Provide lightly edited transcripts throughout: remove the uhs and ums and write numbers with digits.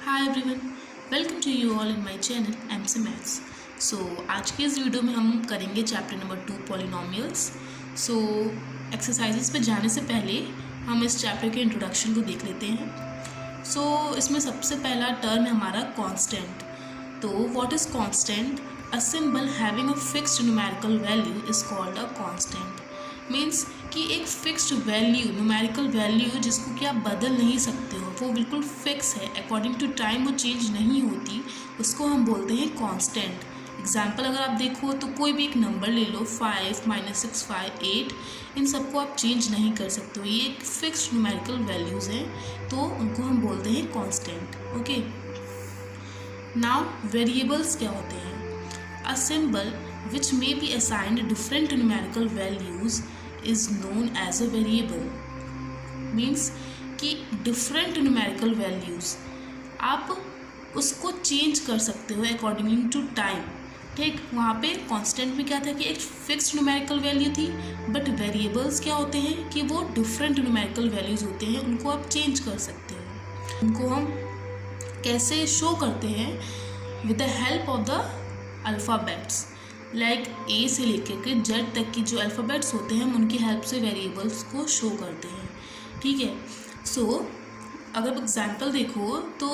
Hi everyone, welcome to you all in my channel MC maths. So आज के इस video में हम करेंगे chapter number 2 polynomials. So exercises पे जाने से पहले हम इस चैप्टर के इंट्रोडक्शन को देख लेते हैं। सो इसमें सबसे पहला टर्म है हमारा कांस्टेंट। तो what is constant? A symbol having a fixed numerical value is called a constant. Means कि एक फिक्स्ड वैल्यू, न्यूमेरिकल वैल्यू जिसको कि आप बदल नहीं सकते हो, वो बिल्कुल फिक्स है, अकॉर्डिंग टू टाइम वो चेंज नहीं होती, उसको हम बोलते हैं कांस्टेंट। एग्जाम्पल अगर आप देखो तो कोई भी एक नंबर ले लो, 5, -6, 5, 8, इन सबको आप चेंज नहीं कर सकते हो, ये एक फिक्स्ड न्यूमेरिकल वैल्यूज़ हैं, तो उनको हम बोलते हैं कांस्टेंट। ओके, नाउ वेरिएबल्स क्या होते हैं? A symbol which may be assigned different numerical values is known as a variable। means कि different numerical values आप उसको चेंज कर सकते हो अकॉर्डिंग टू टाइम। ठीक, वहाँ पे कांस्टेंट में क्या था कि एक फिक्स्ड न्यूमेरिकल वैल्यू थी, बट वेरिएबल्स क्या होते हैं कि वो डिफरेंट न्यूमेरिकल वैल्यूज़ होते हैं, उनको आप चेंज कर सकते हो। उनको हम कैसे शो करते हैं? With the help of the alphabets, like a से लेकर के जेड तक की जो अल्फ़ाबेट्स होते हैं हम उनकी हेल्प से वेरिएबल्स को शो करते हैं। ठीक है, सो अगर एग्जांपल देखो तो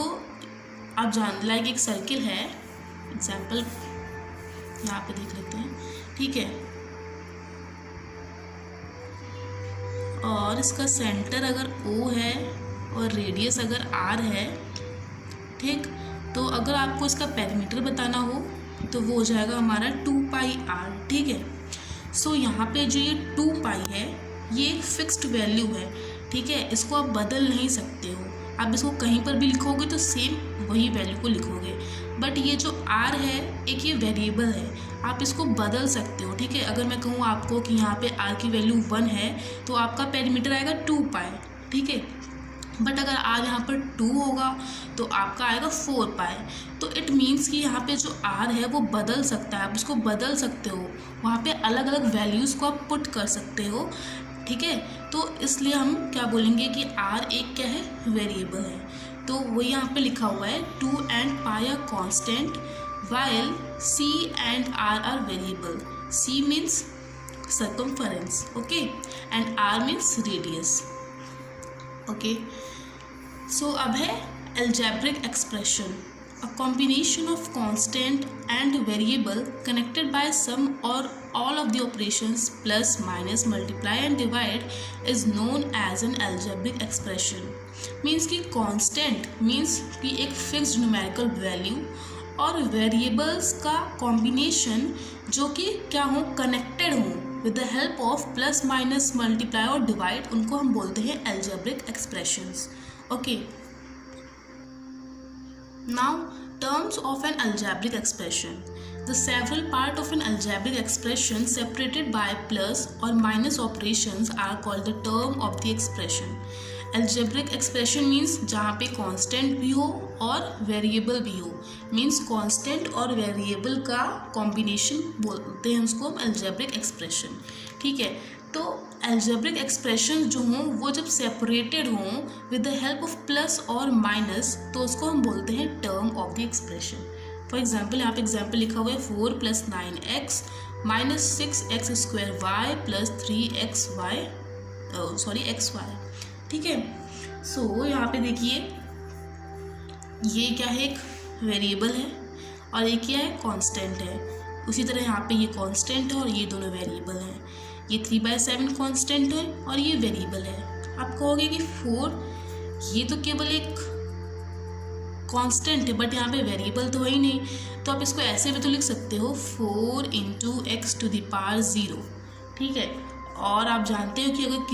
आप जान, लाइक एक सर्किल है, एग्जांपल यहाँ पे देख लेते हैं। ठीक है, और इसका सेंटर अगर ओ है और रेडियस अगर आर है, ठीक, तो अगर आपको इसका पेरीमीटर बताना हो तो वो हो जाएगा हमारा 2πr। ठीक है, सो यहाँ पे जो ये 2π है ये एक फिक्स्ड वैल्यू है। ठीक है, इसको आप बदल नहीं सकते हो, आप इसको कहीं पर भी लिखोगे तो सेम वही वैल्यू को लिखोगे, बट ये जो r है एक ये वेरिएबल है, आप इसको बदल सकते हो। ठीक है, अगर मैं कहूँ आपको कि यहाँ पे r की वैल्यू 1 है तो आपका पेरीमीटर आएगा 2π। ठीक है, बट अगर r यहाँ पर 2 होगा तो आपका आएगा 4π। तो इट मीन्स कि यहाँ पे जो r है वो बदल सकता है, आप इसको बदल सकते हो, वहाँ पे अलग अलग वैल्यूज़ को आप पुट कर सकते हो। ठीक है, तो इसलिए हम क्या बोलेंगे कि r एक क्या है, वेरिएबल है। तो वो यहाँ पे लिखा हुआ है 2 and π are constant while c and r are variable। c means circumference, okay, and r means radius। Okay, so अब है algebraic expression, a combination of constant and variable connected by sum or all of the operations plus minus multiply and divide is known as an algebraic expression। means कि constant means कि एक fixed numerical value और variables का combination जो कि क्या हो, connected हो with the help of plus minus multiply और divide, उनको हम बोलते हैं algebraic expressions। okay, now terms of an algebraic expression। the several part of an algebraic expression separated by plus or minus operations are called the term of the expression। algebraic expression means जहाँ पे constant भी हो और variable भी हो, means constant और variable का combination बोलते हैं उसको हम algebraic expression। ठीक है, तो algebraic expression जो हों वो जब separated हों with the help of plus और minus तो उसको हम बोलते हैं term of the expression। for example यहाँ पे example लिखा हुआ है 4 + 9x - 6x² y + 3xy xy। ठीक है, सो यहाँ पे देखिए ये क्या है, एक वेरिएबल है और ये क्या है, कांस्टेंट है। उसी तरह यहाँ पे ये कांस्टेंट है और ये दोनों वेरिएबल हैं। ये 3/7 कांस्टेंट है और ये वेरिएबल है। आप कहोगे कि 4 ये तो केवल एक कांस्टेंट है बट यहाँ पे वेरिएबल तो है ही नहीं, तो आप इसको ऐसे भी तो लिख सकते हो 4 × x⁻⁴। ठीक है, और आप जानते हो कि अगर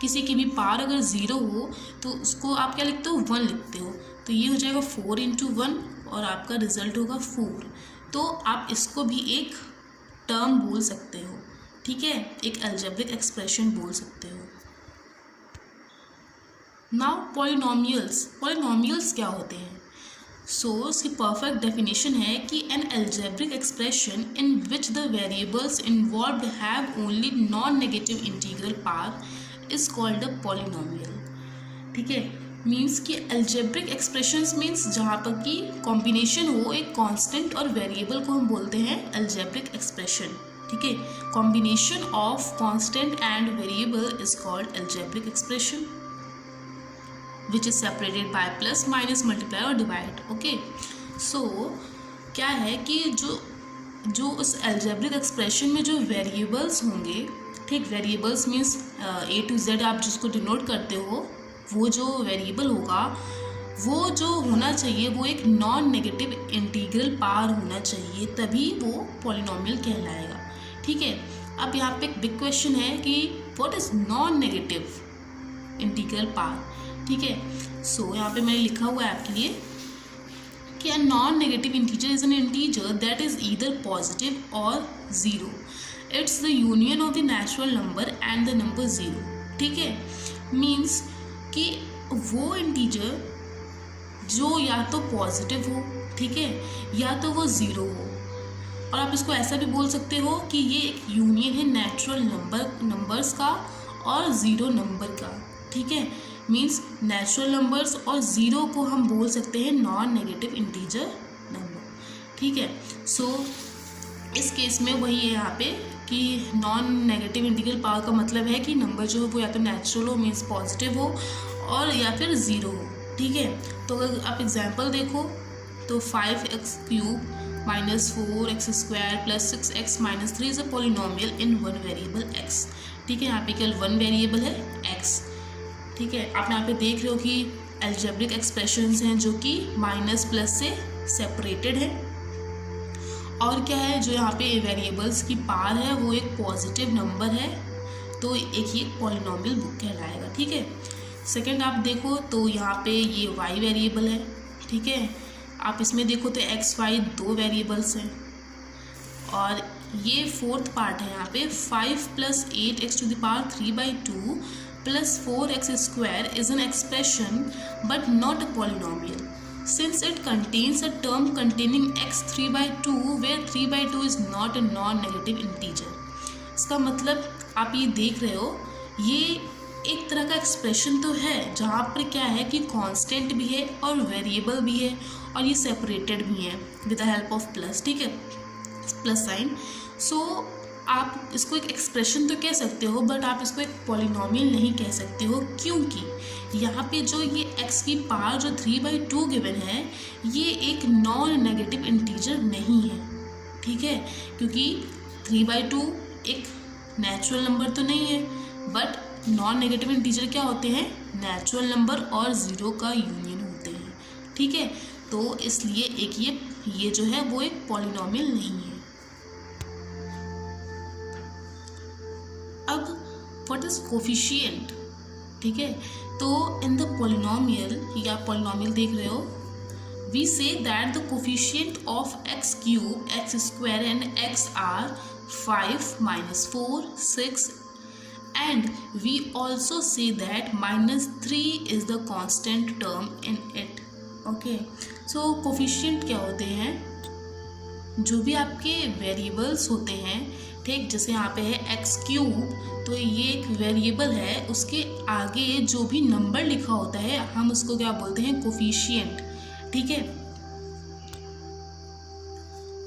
किसी की भी पावर अगर 0 हो तो उसको आप क्या लिखते हो, 1 लिखते हो, तो ये हो जाएगा 4 × 1 और आपका रिजल्ट होगा 4। तो आप इसको भी एक टर्म बोल सकते हो। ठीक है, एक अलजेब्रिक एक्सप्रेशन बोल सकते हो। नाउ पॉलिनोमियल्स क्या होते हैं? सो इसकी परफेक्ट डेफिनेशन है कि N algebraic expression in which the variables involved have only non negative integral power is called a polynomial. ठीक है, मीन्स कि अलजेब्रिक एक्सप्रेशंस मीन्स जहाँ पर कि कॉम्बिनेशन हो एक कांस्टेंट और वेरिएबल को हम बोलते हैं अलजेब्रिक एक्सप्रेशन। ठीक है, combination of constant and variable is called algebraic expression which is separated by plus minus multiply और डिवाइड। ओके, सो क्या है कि जो उस अलजेब्रिक एक्सप्रेशन में जो वेरिएबल्स होंगे, ठीक, variables means A to Z आप जिसको डिनोट करते हो, वो जो वेरिएबल होगा वो जो होना चाहिए वो एक नॉन नेगेटिव इंटीग्रल पार होना चाहिए, तभी वो पॉलिनोमियल कहलाएगा। ठीक है, अब यहाँ पे एक बिग क्वेश्चन है कि what is non negative integral part. ठीक है, सो यहाँ पे मैंने लिखा हुआ है आपके लिए कि a non-negative integer is an integer that is either positive or zero. It's the union of the natural number and the number zero. ठीक है, means कि वो इंटीजर जो या तो पॉजिटिव हो, ठीक है, या तो वो ज़ीरो हो, और आप इसको ऐसा भी बोल सकते हो कि ये एक यूनियन है नेचुरल नंबर्स का और ज़ीरो नंबर का। ठीक है, मीन्स नेचुरल नंबर्स और ज़ीरो को हम बोल सकते हैं नॉन नेगेटिव इंटीजर नंबर। ठीक है, सो इस केस में वही है यहाँ पे कि नॉन नेगेटिव इंटीग्रल पावर का मतलब है कि नंबर जो है वो या तो नेचुरल हो मीन्स पॉजिटिव हो और या फिर ज़ीरो हो। ठीक है, तो अगर आप एग्जांपल देखो तो 5x³ minus 4x² plus 6x minus 3 is a polynomial in one variable x। ठीक है, यहाँ पे केवल वन वेरिएबल है x। ठीक है, आप यहाँ पे देख रहे हो कि अलजेब्रिक एक्सप्रेशंस हैं जो कि माइनस प्लस से सेपरेटेड है, और क्या है जो यहाँ पे वेरिएबल्स की पार है वो एक पॉजिटिव नंबर है, तो एक ही पॉलिनोमियल बुक कहलाएगा। ठीक है, सेकंड आप देखो तो यहाँ पे ये y वेरिएबल है। ठीक है, आप इसमें देखो तो x y दो वेरिएबल्स हैं, और ये फोर्थ पार्ट है यहाँ पे 5 + 8x³ 3/2 plus 4x² is an expression but not a polynomial since it contains a term containing x 3/2 where 3/2 is not a non-negative integer। इसका मतलब आप ये देख रहे हो ये एक तरह का एक्सप्रेशन तो है जहाँ पर क्या है कि कांस्टेंट भी है और वेरिएबल भी है और ये सेपरेटेड भी है with the help of plus. ठीक है, प्लस साइन। सो आप इसको एक एक्सप्रेशन तो कह सकते हो बट आप इसको एक पॉलिनोमियल नहीं कह सकते हो, क्योंकि यहाँ पे जो ये x की पावर जो 3/2 गिवन है ये एक नॉन नेगेटिव इंटीजर नहीं है। ठीक है, क्योंकि 3/2 एक नेचुरल नंबर तो नहीं है, बट नॉन नेगेटिव इंटीजर क्या होते हैं, नेचुरल नंबर और ज़ीरो का यूनियन होते हैं। ठीक है, तो इसलिए एक ये जो है वो एक पॉलिनोमियल नहीं है। अब व्हाट इज कोफिशिएंट। ठीक है, तो इन द पॉलिनोमियल या पॉलिनोमियल देख रहे हो, we see that the coefficient of x³ x² and x are 5 -4 6 and we also say that -3 is the constant term in it। okay, so coefficient क्या होते हैं, जो भी आपके वेरिएबल्स होते हैं, ठीक, जैसे यहाँ पे है x³, तो ये एक वेरिएबल है, उसके आगे जो भी नंबर लिखा होता है हम उसको क्या बोलते हैं, कोफिशिएंट। ठीक है,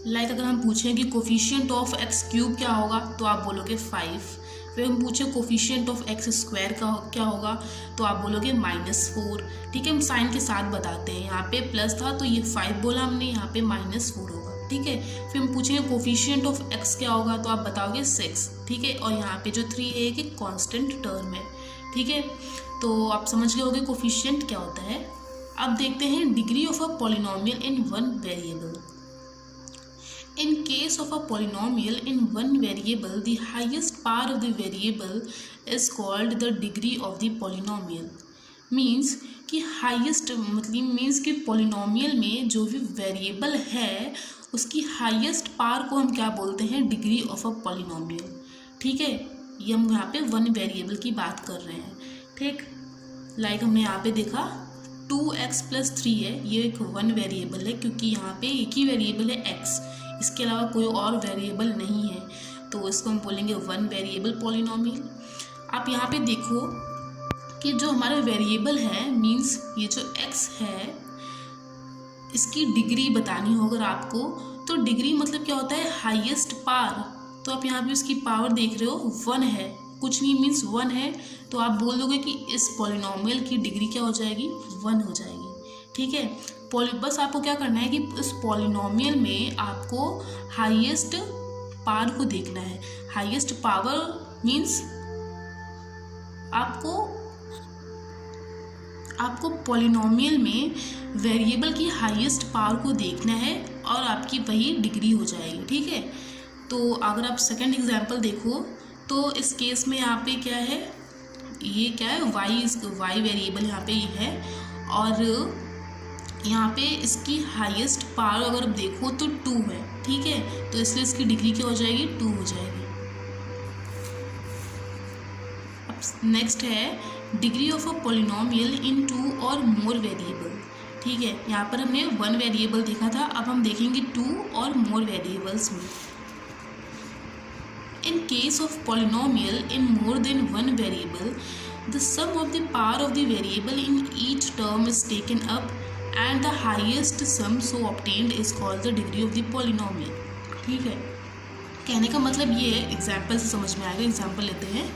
लाइक अगर हम पूछें कि कोफिशिएंट ऑफ x³ क्या होगा तो आप बोलोगे 5। फिर हम पूछें कोफिशिएंट ऑफ x² का क्या होगा तो आप बोलोगे -4। ठीक है, हम साइन के साथ बताते हैं, यहाँ पे प्लस था तो ये 5 बोला हमने, यहाँ पे -4 होगा। ठीक है, फिर हम पूछेंगे कोफिशिएंट ऑफ x क्या होगा तो आप बताओगे 6। ठीक है, और यहाँ पे जो 3 है कि कांस्टेंट टर्म है। ठीक है, तो आप समझ गए होंगे कोफिशिएंट क्या होता है। अब देखते हैं degree of a polynomial in one variable. In case of a polynomial in one variable, the highest power of the variable is called the degree of the polynomial। Means कि highest मतलब means कि polynomial में जो भी variable है उसकी highest power को हम क्या बोलते हैं, degree of a polynomial। ठीक है, ये हम यहाँ पे one variable की बात कर रहे हैं। ठीक, लाइक हमने यहाँ पे देखा 2x + 3 है, ये एक वन वेरिएबल है क्योंकि यहाँ पे एक ही वेरिएबल है x, इसके अलावा कोई और वेरिएबल नहीं है, तो इसको हम बोलेंगे वन वेरिएबल पॉलिनोमियल। आप यहाँ पे देखो कि जो हमारा वेरिएबल है, मीन्स ये जो x है, इसकी डिग्री बतानी हो अगर आपको, तो डिग्री मतलब क्या होता है, हाईएस्ट पावर। तो आप यहाँ पे उसकी पावर देख रहे हो 1 है, कुछ नहीं मीन्स 1 है, तो आप बोल दोगे कि इस पॉलिनोमियल की डिग्री क्या हो जाएगी, 1 हो जाएगी। ठीक है, बस आपको क्या करना है कि इस पॉलिनोमियल में आपको हाईएस्ट पावर को देखना है। हाईएस्ट पावर मीन्स आपको पॉलिनोमियल में वेरिएबल की हाईएस्ट पावर को देखना है और आपकी वही डिग्री हो जाएगी। ठीक है, तो अगर आप सेकंड एग्जांपल देखो तो इस केस में यहाँ पे क्या है, ये क्या है, वाई वेरिएबल यहाँ पे ये है, और यहाँ पे इसकी हाईएस्ट पावर अगर आप देखो तो 2 है। ठीक है, तो इसलिए इसकी डिग्री क्या हो जाएगी, 2 हो जाएगी। अब नेक्स्ट है डिग्री ऑफ अ पॉलिनोमियल इन 2 और मोर वेरिएबल। ठीक है, यहाँ पर हमने 1 वेरिएबल देखा था, अब हम देखेंगे 2 और मोर वेरिएबल्स में। In case of polynomial in more than one variable, the sum of the power of the variable in each term is taken up and the highest sum so obtained is called the degree of the polynomial। ठीक है, कहने का मतलब ये है, example से समझ में आएगा। एग्जाम्पल लेते हैं,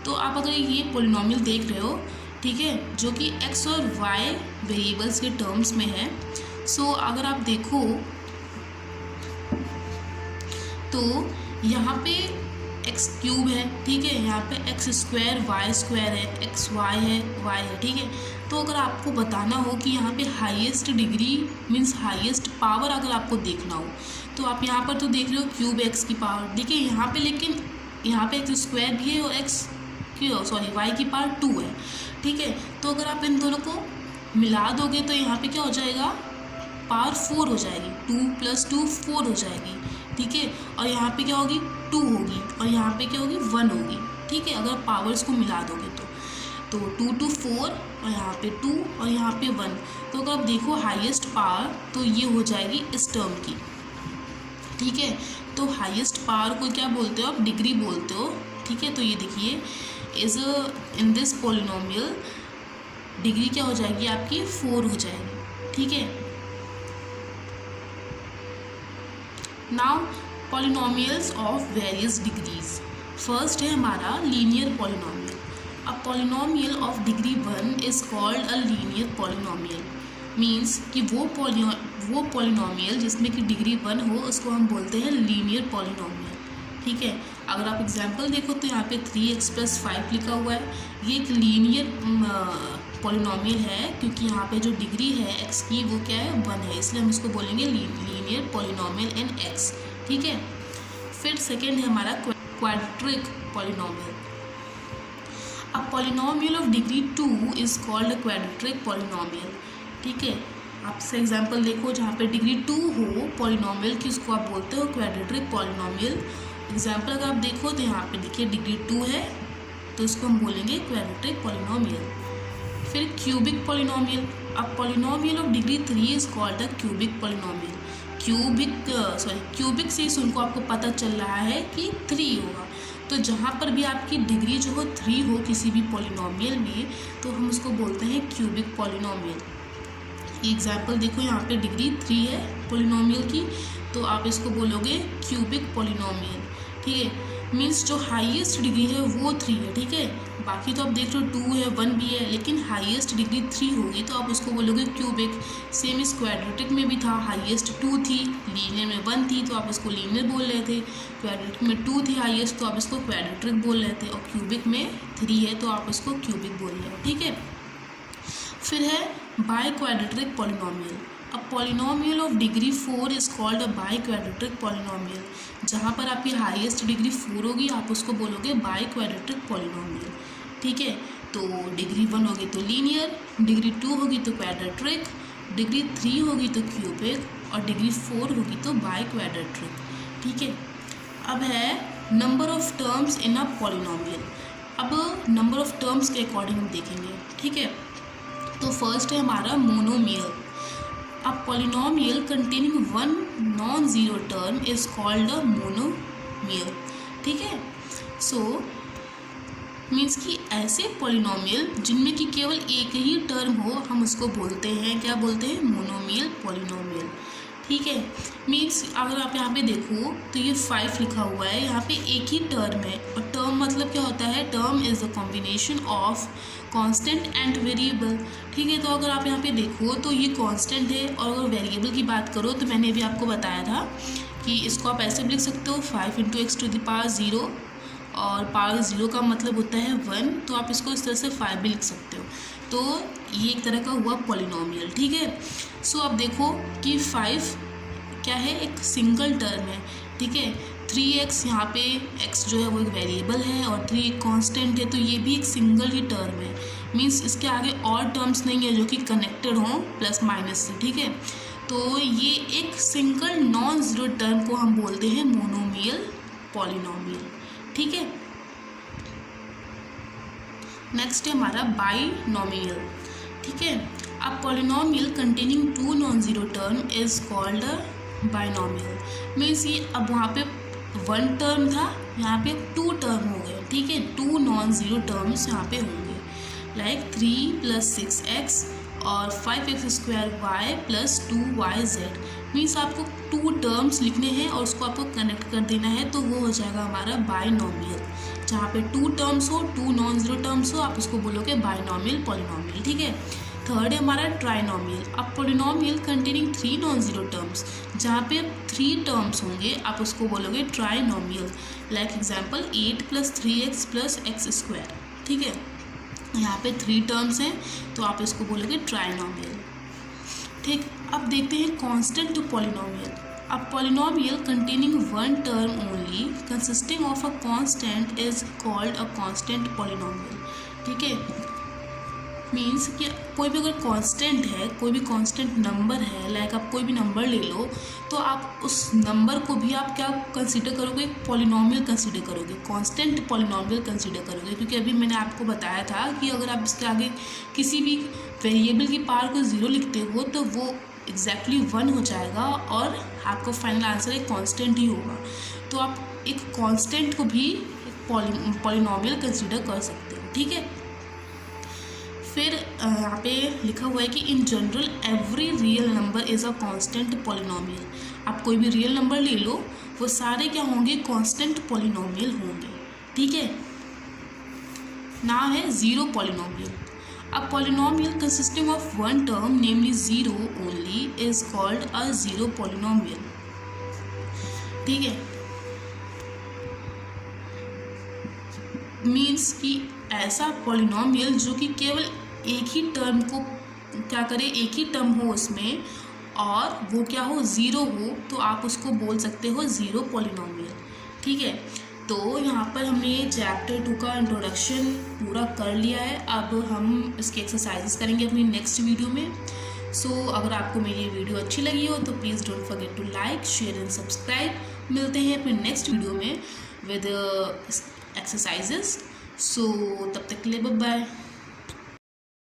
तो आप अगर ये पॉलिनोमियल देख रहे हो, ठीक है, जो कि x और y वेरिएबल्स के टर्म्स में है, सो अगर आप देखो तो यहाँ पे एक्स क्यूब है, ठीक है, यहाँ पे एक्स स्क्वायर वाई स्क्वायर है, एक्स वाई है, ठीक है। तो अगर आपको बताना हो कि यहाँ पे highest degree means highest power अगर आपको देखना हो, तो आप यहाँ पर तो देख रहे हो क्यूब एक्स की पावर, देखिए यहाँ पे, लेकिन यहाँ पे एक्स स्क्वायर भी है और वाई की पावर 2 है। ठीक है, तो अगर आप इन दोनों को मिला दोगे तो यहाँ पे क्या हो जाएगा, पावर 4 हो जाएगी, 2 + 2 4 हो जाएगी। ठीक है, और यहाँ पे क्या होगी, 2 होगी, और यहाँ पे क्या होगी, 1 होगी। ठीक है, अगर पावर्स को मिला दोगे तो 2 to 4 और यहाँ पे 2 और यहाँ पे 1, तो अगर आप देखो हाईएस्ट पावर तो ये हो जाएगी इस टर्म की। ठीक है, तो हाईएस्ट पावर को क्या बोलते हो आप, डिग्री बोलते हो। ठीक है, तो ये देखिए is in this polynomial degree क्या हो जाएगी आपकी, 4 हो जाएगी। ठीक है, now polynomials of various degrees. First है हमारा linear polynomial. A polynomial of degree 1 is called a linear polynomial. Means कि वो पॉलिनोमियल जिसमें कि डिग्री 1 हो उसको हम बोलते हैं लीनियर पॉलिनोमियल। ठीक है, अगर आप एग्जांपल देखो तो यहाँ पे 3x + 5 लिखा हुआ है, ये एक लीनियर पॉलिनोमियल है, क्योंकि यहाँ पे जो डिग्री है x की वो क्या है, 1 है, इसलिए हम इसको बोलेंगे लीनियर पॉलिनोमियल इन x। ठीक है, फिर सेकेंड है हमारा quadratic polynomial. A polynomial of degree 2 is called a quadratic polynomial. ठीक है, आपसे एग्जांपल देखो जहाँ पे डिग्री 2 हो पॉलिनोमियल की, उसको आप बोलते हो क्वाड्रेटिक पॉलिनोमियल। एग्जांपल अगर आप देखो तो यहाँ पे देखिए डिग्री 2 है, तो इसको हम बोलेंगे क्वाड्रेटिक पॉलिनोमियल। फिर क्यूबिक पॉलिनोमियल। अब polynomial of degree 3 is called the cubic polynomial. Cubic से इस उनको आपको पता चल रहा है कि 3 होगा, तो जहाँ पर भी आपकी डिग्री जो हो 3 हो किसी भी पॉलिनोमियल में, तो हम उसको बोलते हैं क्यूबिक पॉलिनोमियल। एग्जाम्पल देखो यहाँ पे डिग्री 3 है पॉलिनोमियल की, तो आप इसको बोलोगे क्यूबिक पॉलिनोमियल। ठीक है, मीन्स जो हाईएस्ट डिग्री है वो 3 है। ठीक है, बाकी तो आप देख रहे हो 2 है, 1 भी है, लेकिन हाईएस्ट डिग्री 3 होगी तो आप उसको बोलोगे क्यूबिक। सेम इस क्वाड्रेटिक में भी था, हाईएस्ट 2 थी, लीनियर में 1 थी, तो आप उसको लीनियर बोल रहे थे। क्वाड्रेटिक में 2 थी हाईएस्ट, तो आप इसको क्वाड्रेटिक बोल रहे थे, और क्यूबिक में 3 है तो आप उसको क्यूबिक बोल रहे हो। ठीक है, फिर है by quadratic polynomial. A polynomial of degree 4 is called a by quadratic polynomial. जहाँ पर आपकी हाईएस्ट डिग्री 4 होगी आप उसको बोलोगे बाई क्वाड्रेटिक पॉलिनोमियल। ठीक है, तो डिग्री 1 होगी तो लीनियर, डिग्री 2 होगी तो क्वाड्रेटिक, डिग्री 3 होगी तो क्यूबिक, और डिग्री 4 होगी तो बाई क्वाड्रेटिक। ठीक है, अब है number of terms in a polynomial. अब नंबर ऑफ टर्म्स के अकॉर्डिंग हम देखेंगे। ठीक है, तो फर्स्ट है हमारा monomial. A polynomial containing 1 non-zero term is called a monomial. ठीक है, सो मीन्स कि ऐसे पॉलिनोमियल जिनमें कि केवल एक ही टर्म हो, हम उसको बोलते हैं, क्या बोलते हैं, मोनोमियल पॉलिनोमियल। ठीक है, मीन्स अगर आप यहाँ पे देखो तो ये 5 लिखा हुआ है, यहाँ पे एक ही टर्म है, और टर्म मतलब क्या होता है, term is the combination of constant and variable. ठीक है, तो अगर आप यहाँ पे देखो तो ये कांस्टेंट है, और अगर वेरिएबल की बात करो तो मैंने अभी आपको बताया था कि इसको आप ऐसे भी लिख सकते हो 5 × x⁻0, और पावर 0 का मतलब होता है 1, तो आप इसको इस तरह से 5 भी लिख सकते हो। तो ये एक तरह का हुआ पॉलिनोमियल। ठीक है, सो अब देखो कि 5 क्या है, एक सिंगल टर्म है। ठीक है, 3x यहाँ पे x जो है वो एक वेरिएबल है, और 3 एक कांस्टेंट है, तो ये भी एक सिंगल ही टर्म है। मीन्स इसके आगे और टर्म्स नहीं है जो कि कनेक्टेड हों प्लस माइनस से। ठीक है, तो ये एक सिंगल नॉन ज़ीरो टर्म को हम बोलते हैं मोनोमियल पॉलिनोमियल। ठीक है, नेक्स्ट है हमारा बाइनोमियल। ठीक है, a polynomial containing 2 non zero term is called a binomial. Means ये अब वहाँ पे 1 टर्म था, यहाँ पे 2 टर्म हो गए। ठीक है, 2 नॉन ज़ीरो टर्म्स यहाँ पे होंगे, लाइक 3 + 6x और 5x² y + 2yz। मीन्स आपको 2 टर्म्स लिखने हैं और उसको आपको कनेक्ट कर देना है, तो वो हो जाएगा हमारा बाइनोमियल। जहाँ पे 2 टर्म्स हो, 2 नॉन ज़ीरो टर्म्स हो, आप उसको बोलोगे बाइनोमियल पॉलिनोमियल। ठीक है, थर्ड है हमारा ट्राइनोमियल। अब polynomial containing 3 non zero terms, जहाँ पे 3 टर्म्स होंगे, आप उसको बोलोगे trinomial. Like example 8 + 3x + x²। ठीक है, यहाँ पे 3 टर्म्स हैं, तो आप इसको बोलोगे ट्राइनोमियल। ठीक, अब देखते हैं constant polynomial. A polynomial containing 1 term only consisting of a constant is called a constant polynomial. ठीक है, मीन्स कि कोई भी अगर कांस्टेंट है, कोई भी कांस्टेंट नंबर है, लाइक आप कोई भी नंबर ले लो, तो आप उस नंबर को भी आप क्या कंसीडर करोगे, एक पॉलिनोमियल कंसीडर करोगे, कांस्टेंट पॉलिनोमियल कंसीडर करोगे। क्योंकि अभी मैंने आपको बताया था कि अगर आप इसके आगे किसी भी वेरिएबल की पावर को 0 लिखते हो तो वो एग्जैक्टली 1 हो जाएगा, और आपका फाइनल आंसर एक कांस्टेंट ही होगा। तो आप एक कांस्टेंट को भी एक पॉलिनोमियल कंसीडर कर सकते हो। ठीक है, फिर यहाँ पे लिखा हुआ है कि in general every real number is a constant polynomial. आप कोई भी रियल नंबर ले लो, वो सारे क्या होंगे, कांस्टेंट पॉलिनोमियल होंगे। ठीक है, नाम है zero polynomial. A polynomial consisting of 1 term namely 0 only is called a zero polynomial. ठीक है, मीन्स कि ऐसा पॉलिनोमियल जो कि केवल एक ही टर्म को क्या करे, एक ही टर्म हो उसमें, और वो क्या हो, 0 हो, तो आप उसको बोल सकते हो ज़ीरो पॉलिनोमियल। ठीक है, तो यहाँ पर हमने चैप्टर 2 का इंट्रोडक्शन पूरा कर लिया है। अब हम इसके एक्सरसाइजेस करेंगे अपनी नेक्स्ट वीडियो में। सो अगर आपको मेरी ये वीडियो अच्छी लगी हो तो please don't forget to like, share and subscribe. मिलते हैं अपने नेक्स्ट वीडियो में विद एक्सरसाइजेस। सो तब तक के लिए बाय बाय।